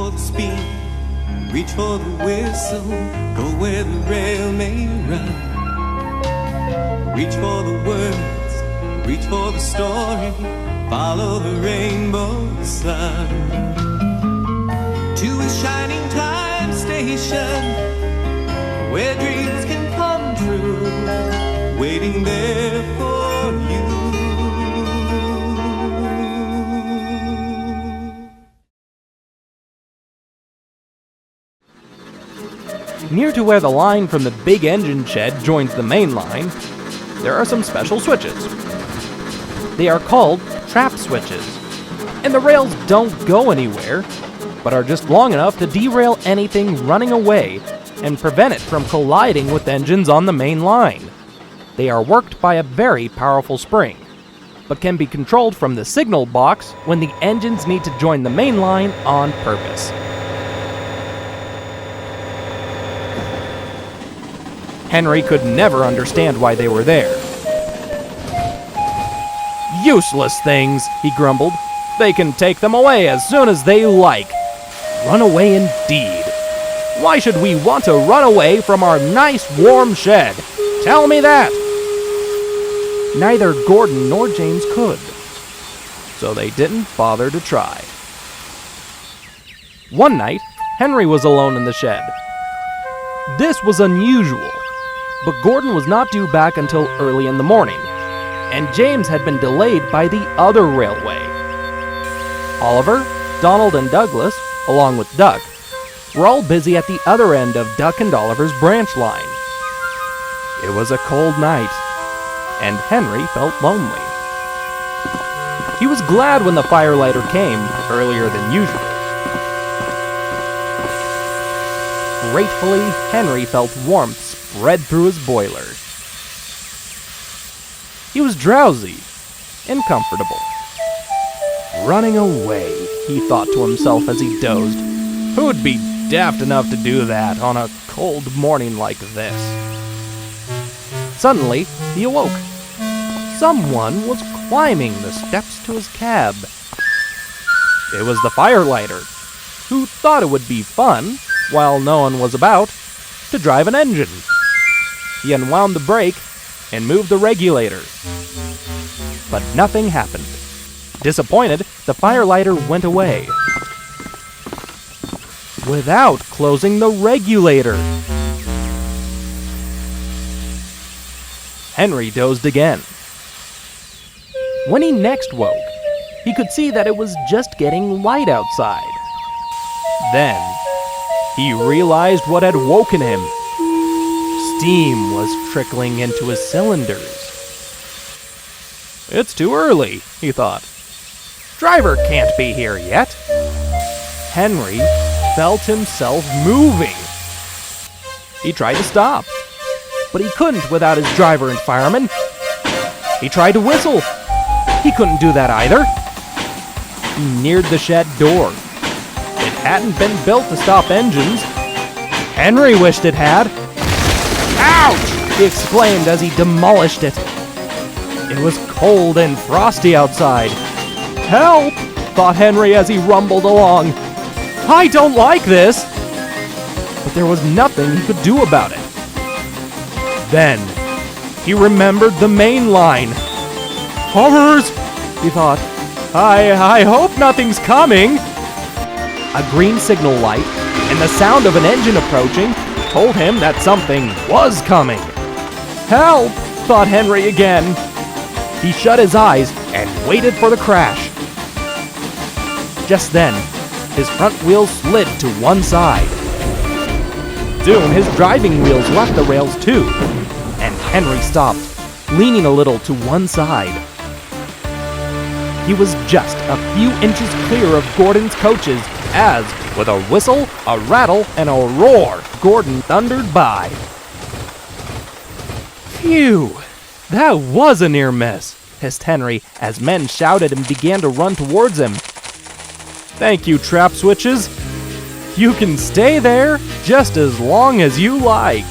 for the speed, reach for the whistle, go where the rail may run. Reach for the words, reach for the story, follow the rainbow sun. To a shining time station, where dreams can come true, waiting there for you. Near to where the line from the big engine shed joins the main line, there are some special switches. They are called trap switches, and the rails don't go anywhere, but are just long enough to derail anything running away and prevent it from colliding with engines on the main line. They are worked by a very powerful spring, but can be controlled from the signal box when the engines need to join the main line on purpose. Henry could never understand why they were there. Useless things, he grumbled. They can take them away as soon as they like. Run away indeed. Why should we want to run away from our nice warm shed? Tell me that. Neither Gordon nor James could, so they didn't bother to try. One night, Henry was alone in the shed. This was unusual, but Gordon was not due back until early in the morning, and James had been delayed by the other railway. Oliver, Donald, and Douglas, along with Duck, were all busy at the other end of Duck and Oliver's branch line. It was a cold night, and Henry felt lonely. He was glad when the firelighter came earlier than usual. Gratefully, Henry felt warmth spread through his boiler. He was drowsy and comfortable. Running away, he thought to himself as he dozed. Who'd be daft enough to do that on a cold morning like this? Suddenly, he awoke. Someone was climbing the steps to his cab. It was the firelighter, who thought it would be fun, while no one was about, to drive an engine. He unwound the brake and moved the regulator. But nothing happened. Disappointed, the firelighter went away without closing the regulator. Henry dozed again. When he next woke, he could see that it was just getting light outside. Then, he realized what had woken him. Steam was trickling into his cylinders. It's too early, he thought. Driver can't be here yet. Henry felt himself moving. He tried to stop, but he couldn't without his driver and fireman. He tried to whistle. He couldn't do that either. He neared the shed door. It hadn't been built to stop engines. Henry wished it had. Ouch! He exclaimed as he demolished it. It was cold and frosty outside. Help! Thought Henry as he rumbled along. I don't like this! But there was nothing he could do about it. Then, he remembered the main line. Horrors! He thought. I hope nothing's coming. A green signal light and the sound of an engine approaching told him that something was coming. Help! Thought Henry again. He shut his eyes and waited for the crash. Just then, his front wheels slid to one side. Soon, his driving wheels left the rails too, and Henry stopped, leaning a little to one side. He was just a few inches clear of Gordon's coaches as, with a whistle, a rattle, and a roar, Gordon thundered by. Phew! That was a near miss, hissed Henry as men shouted and began to run towards him. Thank you, trap switches. You can stay there just as long as you like.